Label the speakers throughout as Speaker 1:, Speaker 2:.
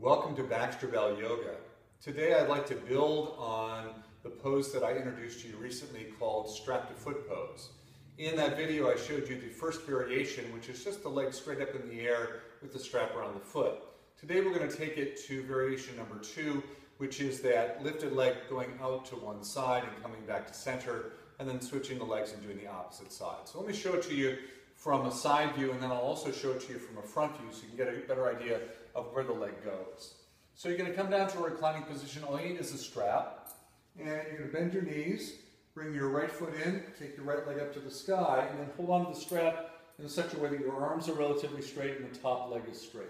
Speaker 1: Welcome to Baxter Yoga. Today I'd like to build on the pose that I introduced to you recently called strap to foot pose. In that video I showed you the first variation, which is just the leg straight up in the air with the strap around the foot. Today we're going to take it to variation number 2, which is that lifted leg going out to one side and coming back to center, and then switching the legs and doing the opposite side. So let me show it to you from a side view, and then I'll also show it to you from a front view so you can get a better idea of where the leg goes. So you're going to come down to a reclining position. All you need is a strap, and you're going to bend your knees, bring your right foot in, take your right leg up to the sky, and then hold on to the strap in such a way that your arms are relatively straight and the top leg is straight.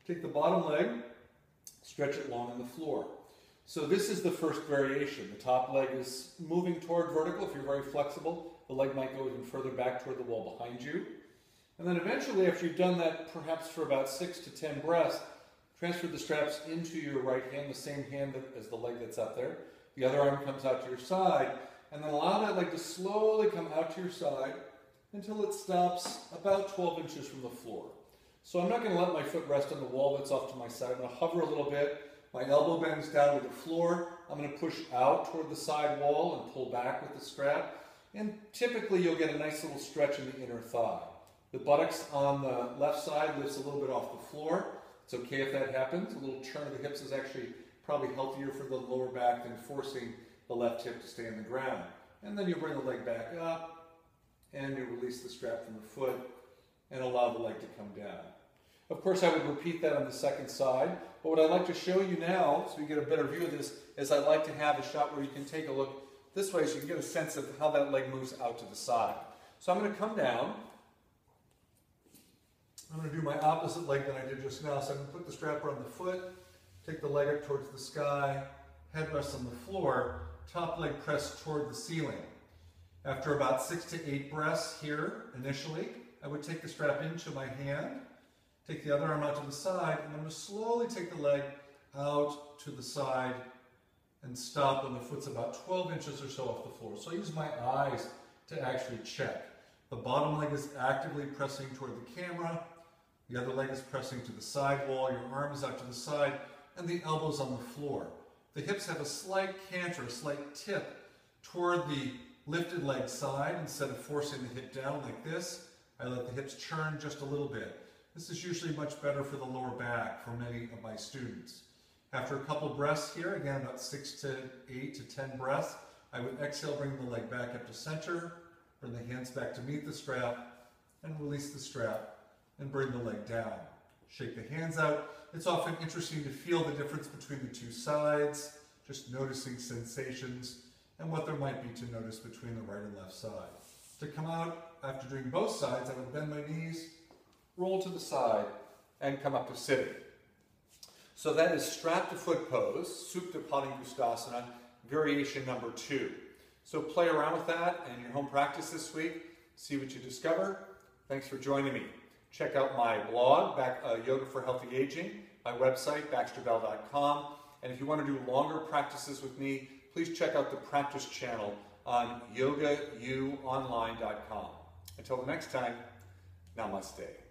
Speaker 1: Take the bottom leg, stretch it long on the floor. So this is the first variation. The top leg is moving toward vertical. If you're very flexible, the leg might go even further back toward the wall behind you. And then eventually, after you've done that perhaps for about 6 to 10 breaths, transfer the straps into your right hand, the same hand as the leg that's up there. The other arm comes out to your side, and then allow that leg to slowly come out to your side until it stops about 12 inches from the floor. So I'm not going to let my foot rest on the wall that's off to my side. I'm going to hover a little bit. My elbow bends down to the floor. I'm going to push out toward the side wall and pull back with the strap. And typically you'll get a nice little stretch in the inner thigh. The buttocks on the left side lifts a little bit off the floor. It's okay if that happens. A little turn of the hips is actually probably healthier for the lower back than forcing the left hip to stay on the ground. And then you bring the leg back up and you release the strap from the foot and allow the leg to come down. Of course, I would repeat that on the second side, but what I'd like to show you now, so you get a better view of this, is I'd like to have a shot where you can take a look this way so you can get a sense of how that leg moves out to the side. So I'm going to come down. I'm going to do my opposite leg than I did just now. So I'm going to put the strap around the foot, take the leg up towards the sky, head rests on the floor, top leg pressed toward the ceiling. After about 6 to 8 breaths here, initially, I would take the strap into my hand, take the other arm out to the side, and I'm going to slowly take the leg out to the side and stop when the foot's about 12 inches or so off the floor. So I use my eyes to actually check. The bottom leg is actively pressing toward the camera, the other leg is pressing to the side wall, your arm is out to the side, and the elbow's on the floor. The hips have a slight canter, a slight tip toward the lifted leg side. Instead of forcing the hip down like this, I let the hips churn just a little bit. This is usually much better for the lower back for many of my students. After a couple breaths here, again about 6 to 8 to 10 breaths, I would exhale, bring the leg back up to center, bring the hands back to meet the strap, and release the strap, and bring the leg down. Shake the hands out. It's often interesting to feel the difference between the two sides, just noticing sensations, and what there might be to notice between the right and left side. To come out, after doing both sides, I would bend my knees, roll to the side, and come up to sitting. So that is strap to foot pose, Supta Padangusthasana, variation number 2. So play around with that in your home practice this week, see what you discover. Thanks for joining me. Check out my blog, Yoga for Healthy Aging, my website, baxterbell.com. And if you want to do longer practices with me, please check out the practice channel on yogauonline.com. Until the next time, namaste.